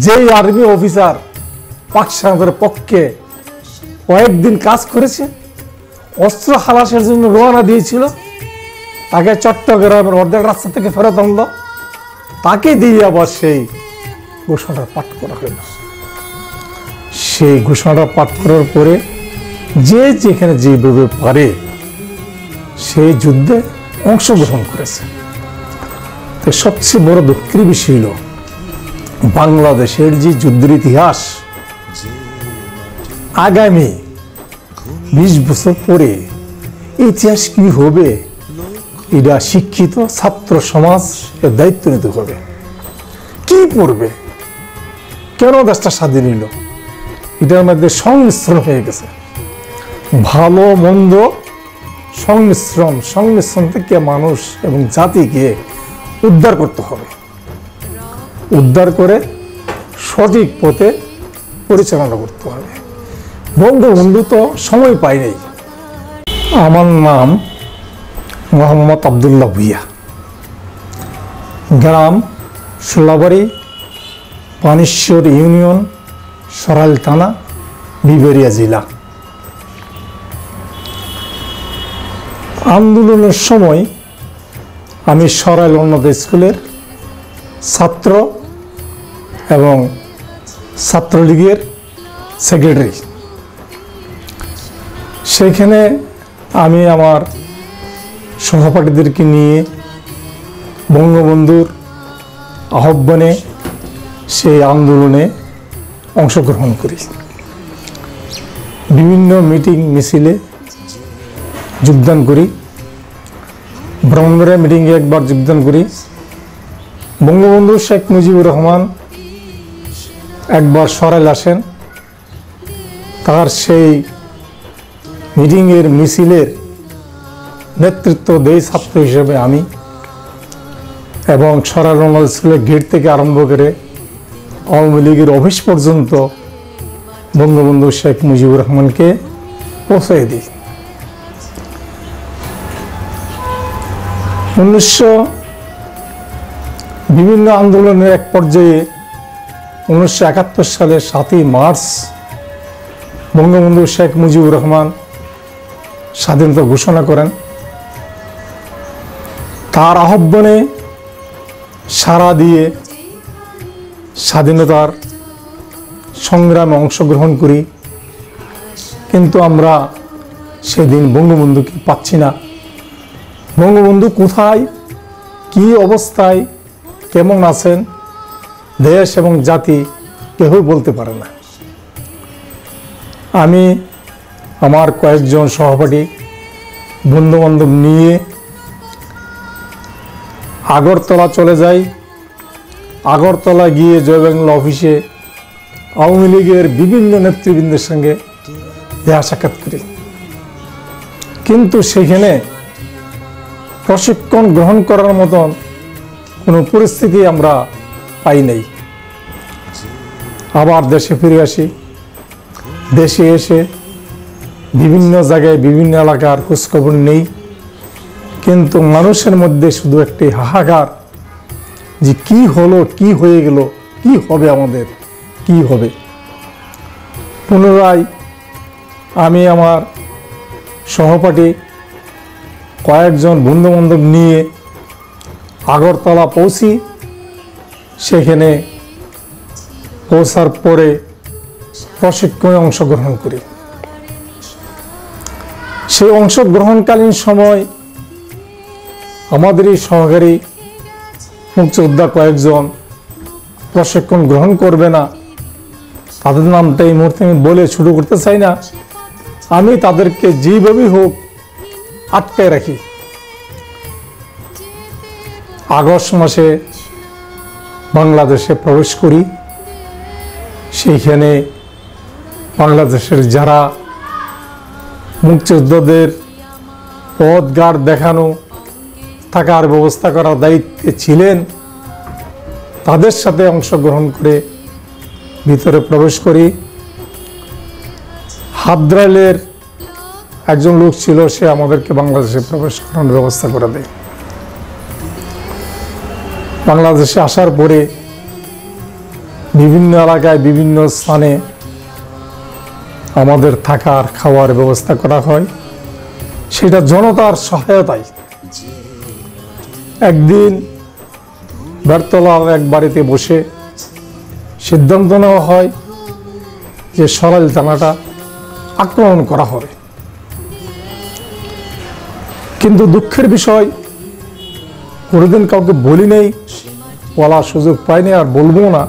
যেই army officer পাক সেনাদের পক্ষে কয়েকদিন কাজ করেছে, অস্ত্র খালাসের জন্য রওনা দিয়েছিল, তাকে চট্টগ্রামের অর্ধেক রাস্তা থেকে ফেরত আনলো, তাকে দিয়ে আবার সেই ঘোষণাটা পাঠ করা হইল। সেই ঘোষণাটা পাঠ করার পরে যে যেখানে যেভাবে পারে সেই যুদ্ধে অংশগ্রহণ করেছে। তো সবচেয়ে বড় দুঃখের বিষয় হল বাংলাদেশের যে যুদ্ধের ইতিহাস আগামী 20 বছর পরে ইতিহাস কি হবে, এটা শিক্ষিত ছাত্র সমাজ এর দায়িত্ব নিতে হবে। কি পড়বে, কেন দেশটা স্বাধীন হইল, এটার মধ্যে সংমিশ্রণ হয়ে গেছে, ভালো মন্দ সংমিশ্রণ থেকে মানুষ এবং জাতিকে উদ্ধার করতে হবে, উদ্ধার করে সঠিক পথে পরিচালনা করতে হবে। বঙ্গবন্ধু তো সময় পাই নাই। আমার নাম মোহাম্মদ আবদুল্লাহ ভুইয়া, গ্রাম সোলাবাড়ি, পানেশ্বর ইউনিয়ন, সরাইল থানা, বিবেরিয়া জেলা। আন্দোলনের সময় আমি সরাইল উন্নত স্কুলের ছাত্র এবং ছাত্রলীগের সেক্রেটারি। সেখানে আমি আমার সহপাঠীদেরকে নিয়ে বঙ্গবন্ধুর আহ্বানে সেই আন্দোলনে অংশগ্রহণ করি। বিভিন্ন মিটিং মিছিলে যোগদান করি। ব্রাহ্মণবাড়িয়া মিটিংয়ে একবার যোগদান করি। বঙ্গবন্ধু শেখ মুজিবুর রহমান একবার সরাইল আসেন, তার সেই মিটিংয়ের মিছিলের নেতৃত্ব দেই ছাত্র হিসেবে আমি, এবং সরাইল উন্নত স্কুলের গেট থেকে আরম্ভ করে আওয়ামী লীগের অফিস পর্যন্ত বঙ্গবন্ধু শেখ মুজিবুর রহমানকে পৌঁছে দিই। 1900 বিভিন্ন আন্দোলনের এক পর্যায়ে 1971 সালের 7ই মার্চ বঙ্গবন্ধু শেখ মুজিবুর রহমান স্বাধীনতা ঘোষণা করেন। তার আহ্বানে সাড়া দিয়ে স্বাধীনতার সংগ্রামে অংশগ্রহণ করি, কিন্তু আমরা সেদিন বঙ্গবন্ধুকে পাচ্ছি না। বঙ্গবন্ধু কোথায়, কি অবস্থায়, কেমন আছেন, দেশ এবং জাতি কেউই বলতে পারে না। আমি আমার কয়েকজন সহপাঠী বন্ধুবান্ধব নিয়ে আগরতলা চলে যাই। আগরতলা গিয়ে জয়বাংলা অফিসে আওয়ামী লীগের বিভিন্ন নেতৃবৃন্দের সঙ্গে দেখা সাক্ষাৎ করি, কিন্তু সেখানে প্রশিক্ষণ গ্রহণ করার মতন কোনো পরিস্থিতি আমরা পাই নাই। আবার দেশে ফিরে আসি। দেশে এসে বিভিন্ন জায়গায় বিভিন্ন এলাকার খোঁজখবর নেই, কিন্তু মানুষের মধ্যে শুধু একটি হাহাকার যে কি হলো, কি হয়ে গেল, কি হবে, আমাদের কি হবে। পুনরায় আমি আমার সহপাঠী কয়েকজন বন্ধুবান্ধব নিয়ে আগরতলা পৌঁছি। সেখানে পৌঁছার পরে প্রশিক্ষণে অংশগ্রহণ করি। সেই অংশগ্রহণকালীন সময় আমাদেরই সহকারী মুক্তিযোদ্ধা কয়েকজন প্রশিক্ষণ গ্রহণ করবে না, তাদের নামটা এই মুহূর্তে আমি বলে শুরু করতে চাই না। আমি তাদেরকে যেভাবেই হোক আটকায় রাখি। আগস্ট মাসে বাংলাদেশে প্রবেশ করি। সেইখানে বাংলাদেশের যারা মুক্তিযোদ্ধাদের পথ ঘাট দেখানো, থাকার ব্যবস্থা করার দায়িত্বে ছিলেন, তাদের সাথে অংশগ্রহণ করে ভিতরে প্রবেশ করি। হাবদ্রাইলের একজন লোক ছিল, সে আমাদেরকে বাংলাদেশে প্রবেশ করানোর ব্যবস্থা করে দেয়। বাংলাদেশে আসার পরে বিভিন্ন এলাকায় বিভিন্ন স্থানে আমাদের থাকার খাওয়ার ব্যবস্থা করা হয়, সেটা জনতার সহায়তায়। একদিন বেরতলার এক বাড়িতে বসে সিদ্ধান্ত নেওয়া হয় যে সরাইল থানাটা আক্রমণ করা হবে। কিন্তু দুঃখের বিষয়, কোনোদিন কাউকে বলি নেই, বলার সুযোগ পাইনি, আর বলবো না।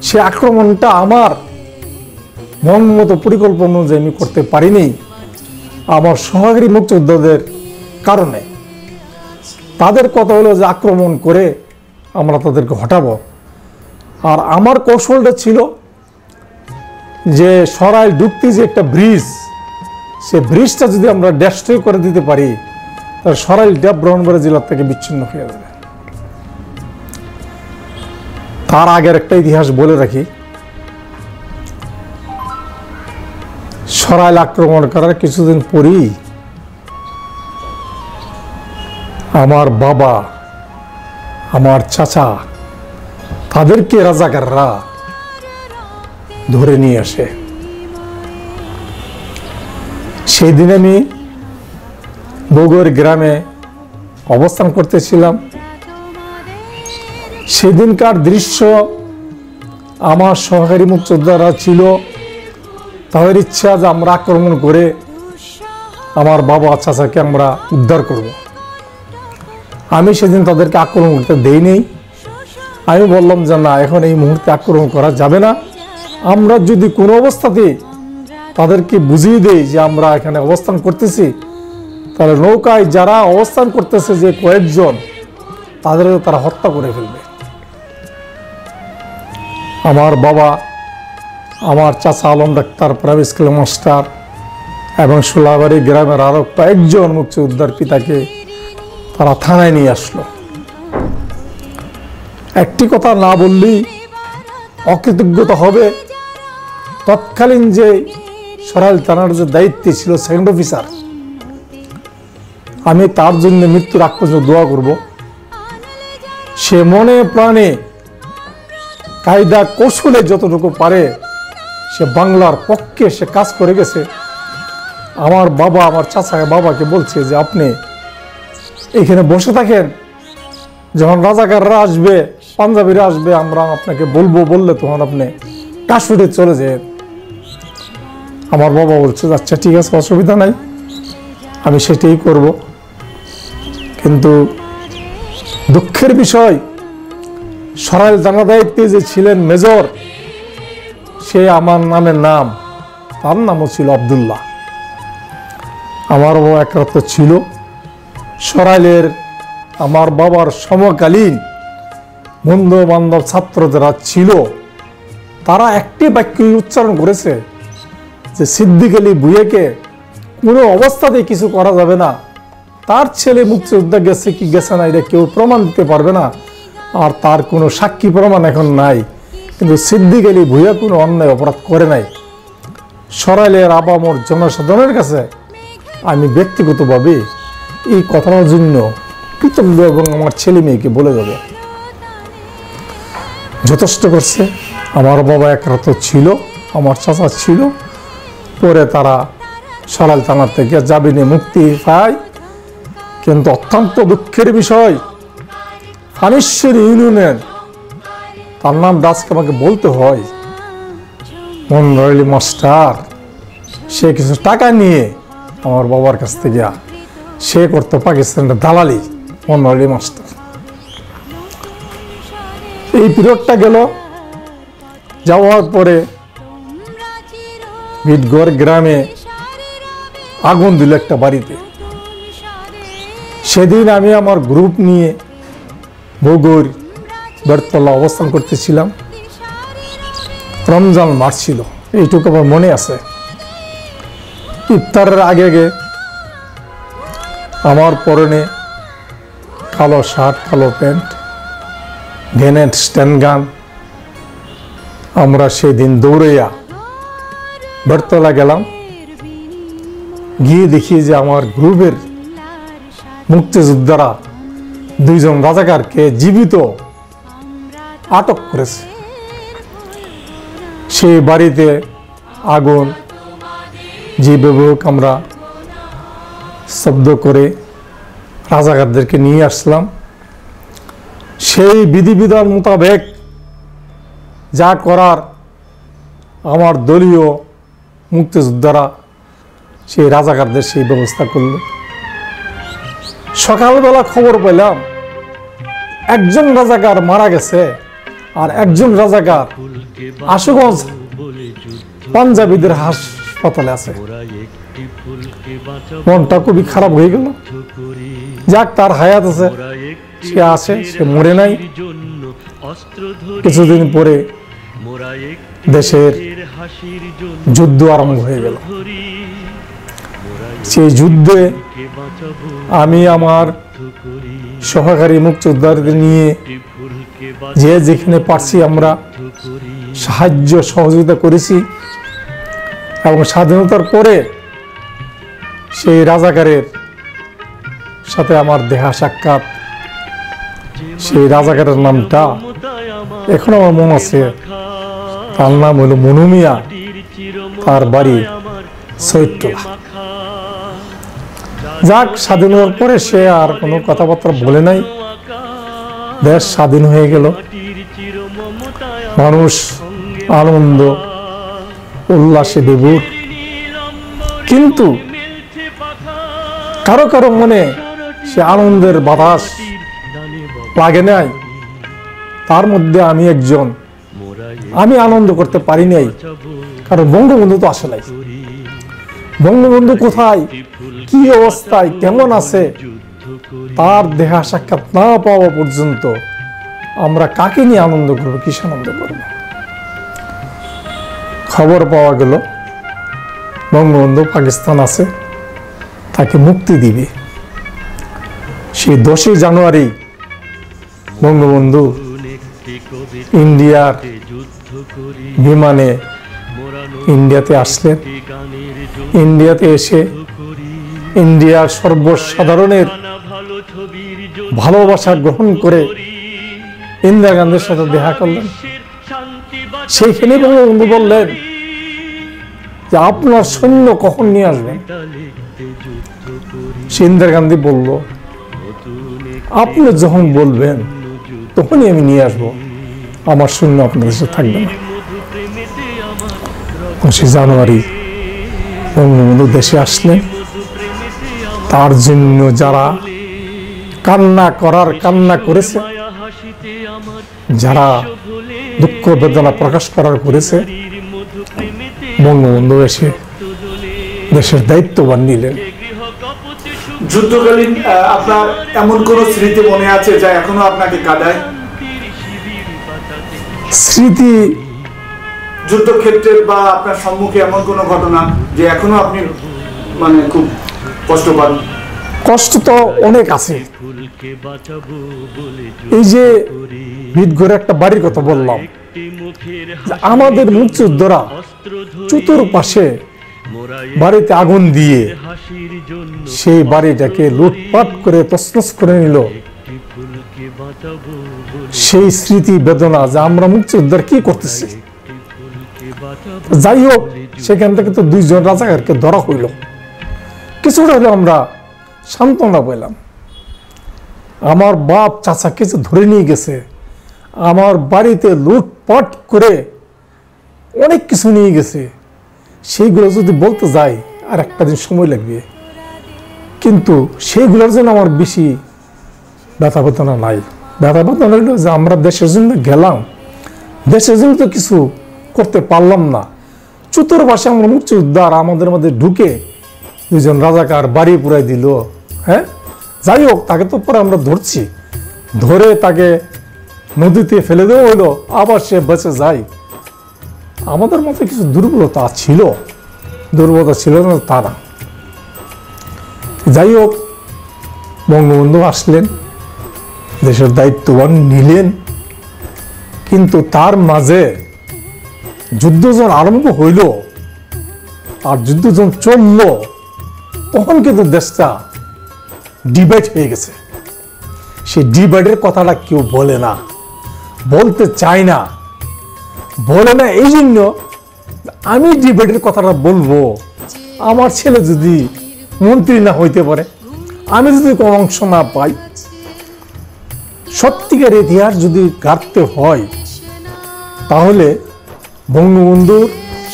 সে আক্রমণটা আমার মন মতো পরিকল্পনা অনুযায়ী আমি করতে পারিনি, আমার সহকারী মুক্তিযোদ্ধাদের কারণে। তাদের কথা হলো যে আক্রমণ করে আমরা তাদেরকে হটাবো, আর আমার কৌশলটা ছিল যে সরাইল ঢুকতে যে একটা ব্রিজ, সে ব্রিজটা যদি আমরা ডেস্ট্রয় করে দিতে পারি, তাহলে সরাইলটা ব্রাহ্মণবাড়িয়া জেলার থেকে বিচ্ছিন্ন হয়ে যাবে। তার আগের একটা ইতিহাস বলে রাখি। সরাইল আক্রমণ করার কিছুদিন পরই আমার বাবা, আমার চাচা, তাদেরকে রাজাকাররা ধরে নিয়ে আসে। সেই দিন আমি বগুড়ার গ্রামে অবস্থান করতেছিলাম। সেদিনকার দৃশ্য, আমার সহকারী মুক্তিযোদ্ধারা ছিল, তাদের ইচ্ছা যে আমরা আক্রমণ করে আমার বাবা চাচাকে আমরা উদ্ধার করব। আমি সেদিন তাদেরকে আক্রমণ করতে দেইনি। আমি বললাম যে না, এখন এই মুহূর্তে আক্রমণ করা যাবে না। আমরা যদি কোনো অবস্থাতে তাদেরকে বুঝিয়ে দেই যে আমরা এখানে অবস্থান করতেছি, তাহলে নৌকায় যারা অবস্থান করতেছে যে কয়েকজন, তাদেরও তারা হত্যা করে ফেলবে। আমার বাবা, আমার চাচা Alam doctor, private school master এবং সোলাবাড়ি গ্রামের আরো কয়েকজন মুক্তিযোদ্ধার পিতাকে তারা থানায় নিয়ে আসলো। একটি কথা না বললেই অকৃতজ্ঞতা হবে। তৎকালীন যে সরাইল থানার যে দায়িত্বে ছিল সেকেন্ড অফিসার, আমি তার জন্য মৃত্যুর আগ পর্যন্ত দোয়া করব। সে মনে প্রাণে কায়দা কৌশলে যতটুকু পারে সে বাংলার পক্ষে সে কাজ করে গেছে। আমার বাবা, আমার চাচা বাবাকে বলছে যে আপনি এখানে বসে থাকেন, যখন রাজাকাররা আসবে, পাঞ্জাবিরা আসবে, আমরা আপনাকে বলবো, বললে তখন আপনি কাশ্মীরে চলে যেন। আমার বাবা বলছে আচ্ছা ঠিক আছে, অসুবিধা নাই, আমি সেটাই করব। কিন্তু দুঃখের বিষয়, সরাইল থানা দায়িত্বে যে ছিলেন মেজর, সে আমার নামের নাম, তার নামও ছিল আব্দুল্লাহ। আমারও একরত্ব ছিল। সরাইলের আমার বাবার সমকালীন বন্ধু বান্ধব ছাত্র যারা ছিল, তারা একটি বাক্যই উচ্চারণ করেছে যে সিদ্দিক আলী ভুঁইয়াকে কোনো অবস্থাতেই কিছু করা যাবে না। তার ছেলে মুক্তিযোদ্ধা গেছে কি গেছে না এটা কেউ প্রমাণ দিতে পারবে না, আর তার কোনো সাক্ষী প্রমাণ এখন নাই। কিন্তু সিদ্দিক আলী ভুঁইয়া কোনো অন্যায় অপরাধ করে নাই। সরাইলের আবামর জনসাধারণের কাছে আমি ব্যক্তিগতভাবে এই কথার জন্য কৃতজ্ঞ এবং আমার ছেলে মেয়েকে বলে যাব যথেষ্ট করছে। আমার বাবা একরত ছিল, আমার চাচা ছিল, পরে তারা সরাইল থানা থেকে জামিনে মুক্তি পায়। কিন্তু অত্যন্ত দুঃখের বিষয়, ফানেশ্বর ইউনিয়নের, তার নাম আজকে আমাকে বলতে হয়, মনোয়ার মাস্টার, সে কিছু টাকা নিয়ে আমার বাবার কাছ থেকে সে করতো পাকিস্তানের দালালি। মনোয়ার মাস্টার, এই পিরিয়ডটা গেল। যাওয়ার পরে ভিটগড় গ্রামে আগুন দিল একটা বাড়িতে। সেদিন আমি আমার গ্রুপ নিয়ে বগুড় বেরতলা অবস্থান করতেছিলাম। রমজান মাস ছিল, এইটুকু আমার মনে আছে। ইফতারের আগে আগে আমার পরনে কালো শার্ট, কালো প্যান্ট, গ্রেনেড স্ট্যান্ড গান। আমরা সেদিন দৌড়াইয়া বেরতলা গেলাম। গিয়ে দেখি যে আমার গ্রুপের মুক্তিযোদ্ধারা দুইজন রাজাকারকে জীবিত আটক করেছে। সেই বাড়িতে আগুন যেভাবে হোক আমরা শব্দ করে রাজাকারদেরকে নিয়ে আসলাম। সেই বিধিবিধান মোতাবেক যা করার আমার দলীয় মুক্তিযোদ্ধারা সেই রাজাকারদের সেই ব্যবস্থা করল। সকালবেলা খবর পেলাম একজন রাজাকার মারা গেছে, আর একজন রাজাকার আশুগঞ্জ পাঞ্জাবিদের হাসপাতালে আছে। মনটা খুবই খারাপ হয়ে গেল। যাক, তার হায়াত আছে, সে আছে, সে মরে নাই। কিছুদিন পরে দেশের যুদ্ধ আরম্ভ হয়ে গেল। সেই যুদ্ধে আমি আমার সহকারী মুক্তিযোদ্ধাদের নিয়ে যে যেখানে পারছি আমরা সাহায্য সহযোগিতা করেছি, এবং স্বাধীনতার পরে সেই রাজাকারের সাথে আমার দেখা সাক্ষাৎ, সেই রাজাকারের নামটা এখনো আমার মনে আছে। তার নাম হলো মনু মিয়া, তার বাড়ি সৈয়দটোলা। যাক, স্বাধীনতার পরে সে আর কোনো কথাবার্তা বলে নাই। দেশ স্বাধীন হয়ে গেল, মানুষ আনন্দ উল্লাসে বিভোর। কিন্তু কারো কারো মনে সে আনন্দের বাতাস লাগে নাই। তার মধ্যে আমি একজন। আমি আনন্দ করতে পারি নাই, কারণ বঙ্গবন্ধু তো আসে নাই। বঙ্গবন্ধু কোথায়, কি অবস্থায়, কেমন আছে, তার দেখা সাক্ষাৎ না পাওয়া পর্যন্ত আমরা কাকে নিয়ে আনন্দ করবো, কিসে আনন্দ করবো? খবর পাওয়া গেল বঙ্গবন্ধু পাকিস্তান আছে, তাকে মুক্তি দিবে। সেই 10 জানুয়ারি বঙ্গবন্ধু ইন্ডিয়ার বিমানে ইন্ডিয়াতে আসলেন। ইন্ডিয়াতে এসে ইন্ডিয়ার সর্বসাধারণের ভালোবাসা গ্রহণ করে ইন্দিরা গান্ধীর সাথে দেখা করলেন। সেইখানে বঙ্গবন্ধু বললেন যে আপনার সৈন্য কখন নিয়ে আসবেন? ইন্দিরা গান্ধী বলল, আপনি যখন বলবেন তখনই আমি নিয়ে আসবো, আমার সৈন্য আপনার দেশে থাকবে না। 25 জানুয়ারি বঙ্গবন্ধু দেশে আসলেন। তার জন্য যারা কান্না করেছে, যারা দুঃখ বেদনা প্রকাশ করার করেছে, বঙ্গবন্ধু এসে দেশের দায়িত্ববান নিলেন। যুদ্ধকালীন আপনার এমন কোন স্মৃতি মনে আছে যা এখনো আপনাকে কাঁদায়? স্মৃতি যুদ্ধক্ষেত্রে বা আপনার সম্মুখে এমন কোন ঘটনা যে এখনো আপনি মানে খুব কষ্ট পান? কষ্ট তো অনেক আছে। এই যে ভিতঘরে একটা বাড়ির কথা বললাম, আমাদের মুক্তিযোদ্ধারা চতুর্পাশে বাড়িতে আগুন দিয়ে সেই বাড়িটাকে লুটপাট করে তছনছ করে নিল। সেই স্মৃতি বেদনা যে আমরা মুক্তিযোদ্ধারা কি করতেছি। যাই হোক, সেখান থেকে তো 2 জন রাজাকারকে ধরা হইল। কিছুটা হলে আমরা সান্ত্বনা পেলাম। আমার বাপ চাচা কিছু ধরে নিয়ে গেছে, আমার বাড়িতে লুটপাট করে অনেক কিছু নিয়ে গেছে। সেইগুলো যদি বলতে যাই আর একটা দিন সময় লাগবে, কিন্তু সেইগুলোর জন্য আমার বেশি ব্যথা বেদনা নাই। ব্যথা বেদনা হইল যে আমরা দেশের জন্য গেলাম, দেশের জন্য তো কিছু করতে পারলাম না। চতুর্পাশে আমরা মুক্তিযোদ্ধার আমাদের মধ্যে ঢুকে 2 জন রাজাকার বাড়ি পুরাই দিল। হ্যাঁ, যাই হোক, তাকে তো পরে আমরা ধরছি, ধরে তাকে নদীতে ফেলে দেওয়া হইলো, আবার সে বেঁচে যায়। আমাদের মধ্যে কিছু দুর্বলতা ছিল না তারা। যাই হোক, বঙ্গবন্ধু আসলেন, দেশের দায়িত্ববান নিলেন, কিন্তু তার মাঝে যুদ্ধ যখন আরম্ভ হইল আর যুদ্ধ যখন চলল, তখন কিন্তু দেশটা ডিভাইড হয়ে গেছে। সেই ডিভাইডের কথাটা কেউ বলে না, বলতে চায় না, বলে না। এই জন্য আমি ডিবেটের কথাটা বলবো, আমার ছেলে যদি মন্ত্রী না হইতে পারে, আমি যদি কোনো অংশ না পাই, সত্যিকার ইতিহাস যদি গাঁথতে হয় তাহলে বঙ্গবন্ধুর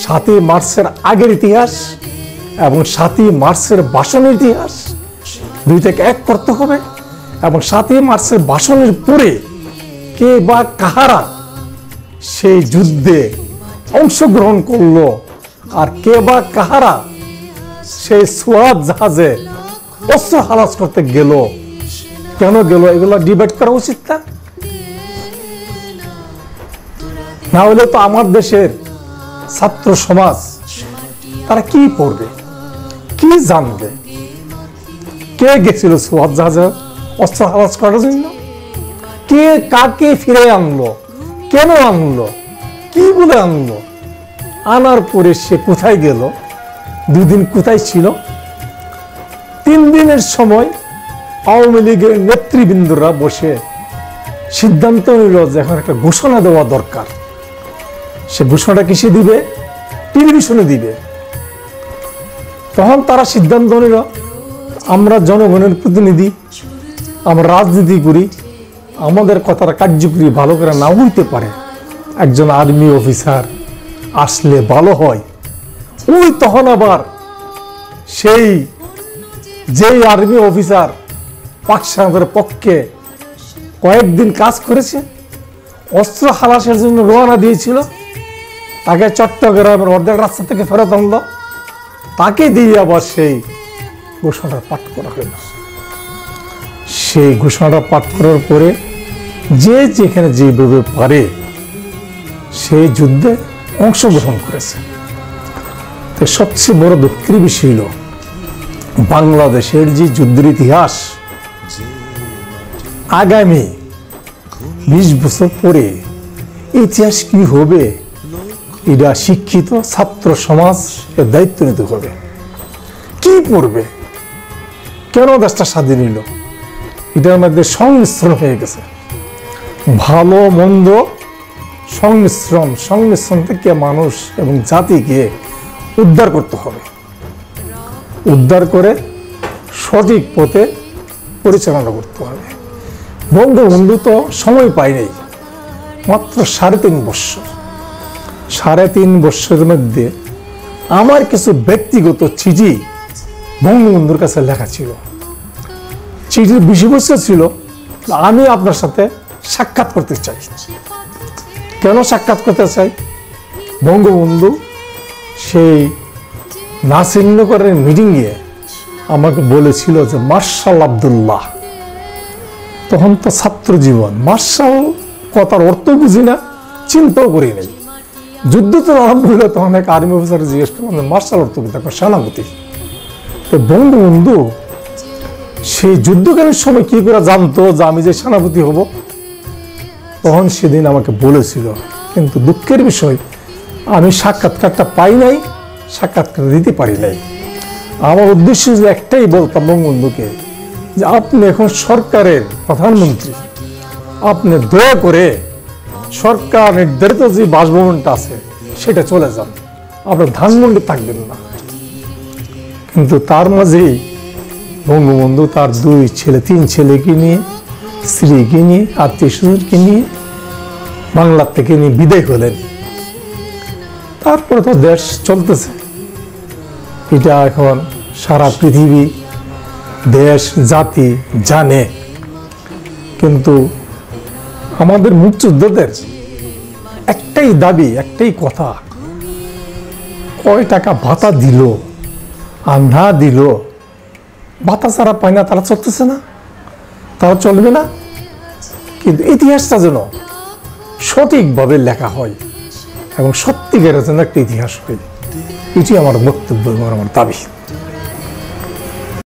৭ই মার্চের আগের ইতিহাস এবং ৭ই মার্চের ভাষণের ইতিহাস দুইটাকে এক করতে হবে, এবং ৭ই মার্চের ভাষণের পরে কে বা কাহারা সেই যুদ্ধে অংশগ্রহণ করলো আর কে বা কাহারা সেই সোয়াদ জাহাজে অস্ত্র হালাস করতে গেল, কেন গেল, এগুলো ডিবেট করা উচিত না হলে তো আমার দেশের ছাত্র সমাজ তারা কি পড়বে, কি জানবে, কে গেছিল সোয়াদ জাহাজে অস্ত্র হালাস করার জন্য, কে কাকে ফিরে আনলো, কেন আনলো, কি বলে আনলো, আনার পরে সে কোথায় গেল, 2 দিন কোথায় ছিল। 3 দিনের সময় আওয়ামী লীগের নেতৃবৃন্দরা বসে সিদ্ধান্ত নিল যে এখন একটা ঘোষণা দেওয়া দরকার। সে ঘোষণাটা কিসে দিবে? টেলিভিশনে দিবে। তখন তারা সিদ্ধান্ত নিল আমরা জনগণের প্রতিনিধি, আমরা রাজনীতি করি, আমাদের কথাটা কার্যকরী ভালো করে নাও হইতে পারে, একজন আর্মি অফিসার আসলে ভালো হয়। ওই তখন আবার সেই যেই আর্মি অফিসার পাক সেনাদের পক্ষে কয়েকদিন কাজ করেছে, অস্ত্র হালাসের জন্য রওনা দিয়েছিল, তাকে চট্টগ্রামের অর্ধেক রাস্তা থেকে ফেরত আনলো, তাকে দিয়ে আবার সেই ঘোষণাটা পাঠ করা হলো। সেই ঘোষণাটা পাঠ করার পরে যে যেখানে যেভাবে পারে সেই যুদ্ধে অংশগ্রহণ করেছে। তো সবচেয়ে বড় দুঃখের বিষয় হল বাংলাদেশের যে যুদ্ধের ইতিহাস আগামী 20 বছর পরে ইতিহাস কি হবে, এটা শিক্ষিত ছাত্র সমাজ এর দায়িত্ব নিতে হবে। কি পড়বে, কেন দেশটা স্বাধীন হইল, এটার মধ্যে সংমিশ্রণ হয়ে গেছে, ভালো মন্দ সংমিশ্রণ থেকে মানুষ এবং জাতিকে উদ্ধার করতে হবে, উদ্ধার করে সঠিক পথে পরিচালনা করতে হবে। বঙ্গবন্ধু তো সময় পায় নাই, মাত্র 3.5 বছর। 3.5 বছরের মধ্যে আমার কিছু ব্যক্তিগত চিঠি বঙ্গবন্ধুর কাছে লেখা ছিল। চিঠির বিষয়বস্তু ছিল আমি আপনার সাথে সাক্ষাৎ করতে চাই। কেন সাক্ষাৎ করতে চাই? বঙ্গবন্ধু সেই নাসিরনগরের মিটিংয়ে আমাকে বলেছিল যে মার্শাল আব্দুল্লাহ, তখন তো ছাত্র জীবন, মার্শাল কথার অর্থ বুঝি না, চিন্তাও করি নাই। যুদ্ধ তো আরম্ভ হইল, তখন এক আর্মি অফিসার জিজ্ঞেস করলাম মার্শাল অর্থ কি? তারপর সেনাপতি। তো বঙ্গবন্ধু সেই যুদ্ধকালীন সময় কি করে জানতো যে আমি যে সেনাপতি হব? তখন সেদিন আমাকে বলেছিল, কিন্তু দুঃখের বিষয় আমি সাক্ষাৎকারটা পাই নাই, সাক্ষাৎকার দিতে পারি নাই। আমার উদ্দেশ্য যে একটাই বলতাম বঙ্গবন্ধুকে যে আপনি এখন সরকারের প্রধানমন্ত্রী, আপনি দয়া করে সরকার নির্ধারিত যে বাসভবনটা আছে সেটা চলে যান, আপনার ধানমন্ডি থাকবেন না। কিন্তু তার মাঝেই বঙ্গবন্ধু তার 2 ছেলে 3 ছেলেকে নিয়ে, স্ত্রীকে নিয়ে, আত্মীয়-স্বজনকে নিয়ে বাংলার থেকে নিয়ে বিদায় হলেন। তারপরে তো দেশ চলতেছে, এটা এখন সারা পৃথিবী, দেশ, জাতি জানে। কিন্তু আমাদের মুক্তিযোদ্ধাদের একটাই দাবি, একটাই কথা, কয় টাকা ভাতা দিল আর না দিল, ভাতা ছাড়া পায় না, তারা চলতেছে না, তারা চলবে না। কিন্তু ইতিহাসটা যেন সঠিকভাবে লেখা হয় এবং সত্যিকারের যেন একটা ইতিহাস হয়, এটি আমার বক্তব্য এবং আমার দাবি।